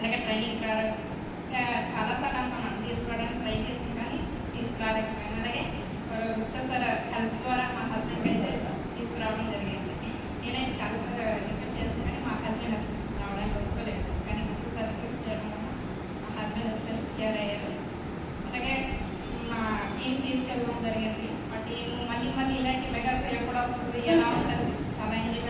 అలాగే ట్రైనింగ్ చాలాసార్లు అనుకున్నాను తీసుకోవడానికి ట్రై చేసాను, కానీ తీసుకురాలేకపోయాను. అలాగే గుప్తా సార్ హెల్ప్ ద్వారా మా హస్బెండ్కి అయితే తీసుకురావడం జరిగింది. నేనైతే చాలాసార్లు రిక్వెస్ట్ చేస్తాను, కానీ మా హస్బెండ్ రావడానికి ఒప్పుకోలేదు. కానీ గుప్తా సార్ రిక్వెస్ట్ చేయడం వల్ల మా హస్బెండ్ వచ్చారు, క్లియర్ అయ్యారు. అలాగే మా టీం తీసుకెళ్ళడం జరిగింది. మా టీం మళ్ళీ ఇలాంటి మెగా షో ఎప్పుడు వస్తుంది, ఎలా ఉంటుంది, చాలా ఎంజాయ్